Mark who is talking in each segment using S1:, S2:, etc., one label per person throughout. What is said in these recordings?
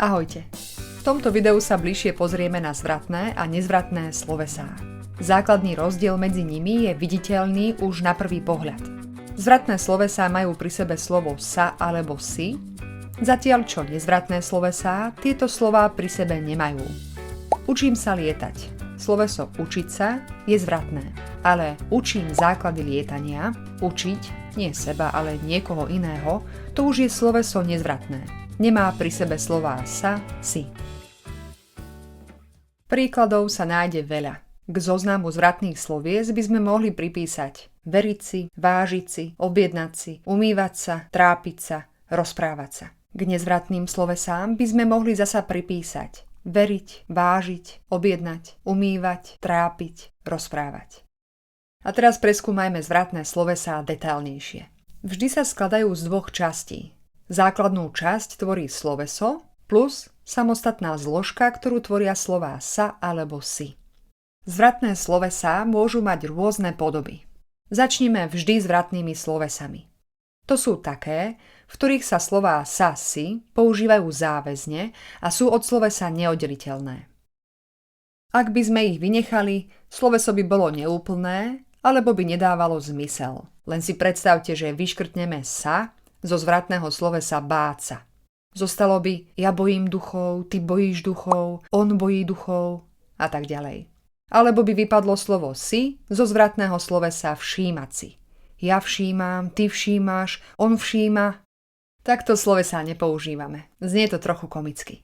S1: Ahojte. V tomto videu sa bližšie pozrieme na zvratné a nezvratné slovesá. Základný rozdiel medzi nimi je viditeľný už na prvý pohľad. Zvratné slovesá majú pri sebe slovo sa alebo si, zatiaľ čo nezvratné slovesá tieto slová pri sebe nemajú. Učím sa lietať. Sloveso učiť sa je zvratné, ale učím základy lietania, učiť, nie seba, ale niekoho iného, to už je sloveso nezvratné. Nemá pri sebe slová sa, si. Príkladov sa nájde veľa. K zoznamu zvratných slovies by sme mohli pripísať veriť si, vážiť si, objednať si, umývať sa, trápiť sa, rozprávať sa. K nezvratným slovesám by sme mohli zasa pripísať veriť, vážiť, objednať, umývať, trápiť, rozprávať. A teraz preskúmajme zvratné slovesá detailnejšie. Vždy sa skladajú z dvoch častí. Základnú časť tvorí sloveso plus samostatná zložka, ktorú tvoria slová sa alebo si. Zvratné slovesá môžu mať rôzne podoby. Začnime vždy zvratnými slovesami. To sú také, v ktorých sa slová sa, si používajú záväzne a sú od slovesa neoddeliteľné. Ak by sme ich vynechali, sloveso by bolo neúplné, alebo by nedávalo zmysel. Len si predstavte, že vyškrtneme sa zo zvratného slovesa báť sa. Zostalo by ja bojím duchov, ty bojíš duchov, on bojí duchov a tak ďalej. Alebo by vypadlo slovo si zo zvratného slovesa všímať si. Ja všímam, ty všímaš, on všíma. Takto slovesá nepoužívame. Znie to trochu komicky.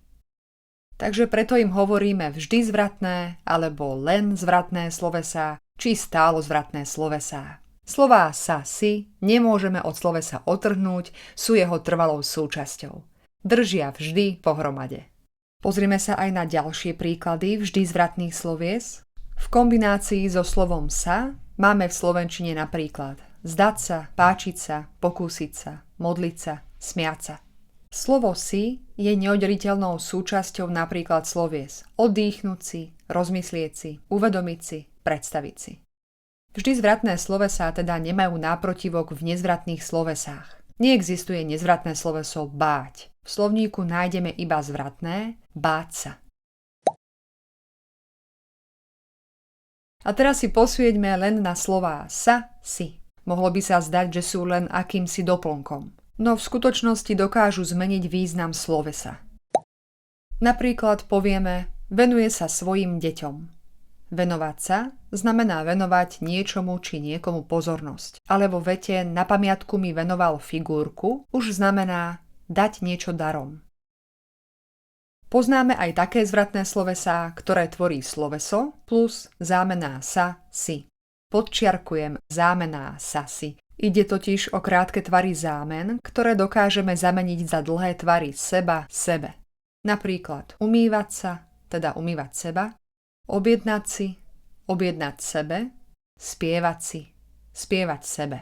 S1: Takže preto im hovoríme vždy zvratné alebo len zvratné slovesá či stálo zvratné slovesá. Slová sa, si nemôžeme od slovesa odtrhnúť, sú jeho trvalou súčasťou. Držia vždy pohromade. Pozrime sa aj na ďalšie príklady vždy zvratných slovies. V kombinácii so slovom sa máme v slovenčine napríklad zdať sa, páčiť sa, pokúsiť sa, modliť sa, smiať sa. Slovo si je neoddeliteľnou súčasťou napríklad slovies oddychnúť si, rozmyslieť si, uvedomiť si, predstaviť si. Vždy zvratné slovesá teda nemajú náprotivok v nezvratných slovesách. Neexistuje nezvratné sloveso báť. V slovníku nájdeme iba zvratné báť sa. A teraz si posvieďme len na slová sa, si. Mohlo by sa zdať, že sú len akýmsi doplnkom. No v skutočnosti dokážu zmeniť význam slovesa. Napríklad povieme venuje sa svojim deťom. Venovať sa znamená venovať niečomu či niekomu pozornosť. Ale vo vete na pamiatku mi venoval figurku už znamená dať niečo darom. Poznáme aj také zvratné slovesá, ktoré tvorí sloveso plus zámená sa, si. Podčiarkujem zámená sa, si. Ide totiž o krátke tvary zámen, ktoré dokážeme zameniť za dlhé tvary seba, sebe. Napríklad umývať sa, teda umývať seba, objednať si, objednať sebe, spievať si, spievať sebe.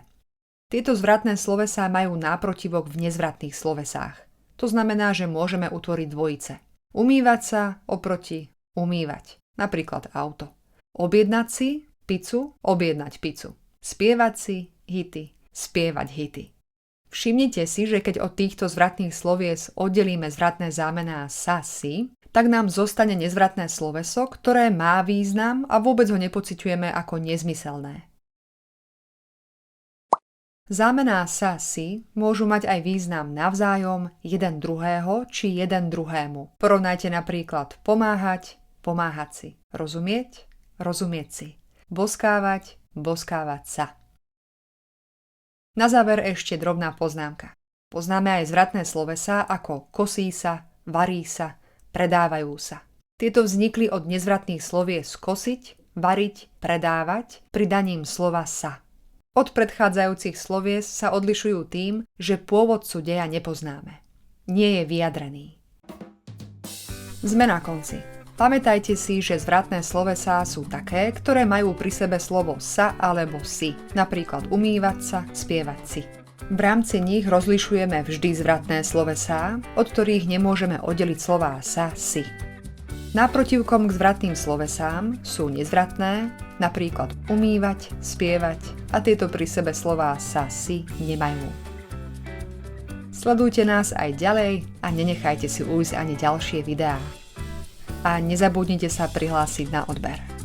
S1: Tieto zvratné slovesá majú náprotivok v nezvratných slovesách. To znamená, že môžeme utvoriť dvojice. Umývať sa oproti umývať, napríklad auto. Objednať si pizzu, objednať pizzu. Spievať si hity, spievať hity. Všimnite si, že keď od týchto zvratných slovies oddelíme zvratné zámená sa, si, tak nám zostane nezvratné sloveso, ktoré má význam a vôbec ho nepociťujeme ako nezmyselné. Zámená sa, si môžu mať aj význam navzájom jeden druhého či jeden druhému. Porovnajte napríklad pomáhať, pomáhať si, rozumieť, rozumieť si, boskávať, boskávať sa. Na záver ešte drobná poznámka. Poznáme aj zvratné slovesá ako kosí sa, varí sa, predávajú sa. Tieto vznikli od nezvratných slovies kosiť, variť, predávať pridaním slova sa. Od predchádzajúcich slovies sa odlišujú tým, že pôvodcu deja nepoznáme. Nie je vyjadrený. Sme na konci. Pamätajte si, že zvratné slovesá sú také, ktoré majú pri sebe slovo sa alebo si. Napríklad umývať sa, spievať si. V rámci nich rozlišujeme vždy zvratné slovesá, od ktorých nemôžeme oddeliť slová sa, si. Náprotivkom k zvratným slovesám sú nezvratné, napríklad umývať, spievať a tieto pri sebe slová sa, si nemajú. Sledujte nás aj ďalej a nenechajte si ujsť ani ďalšie videá. A nezabudnite sa prihlásiť na odber.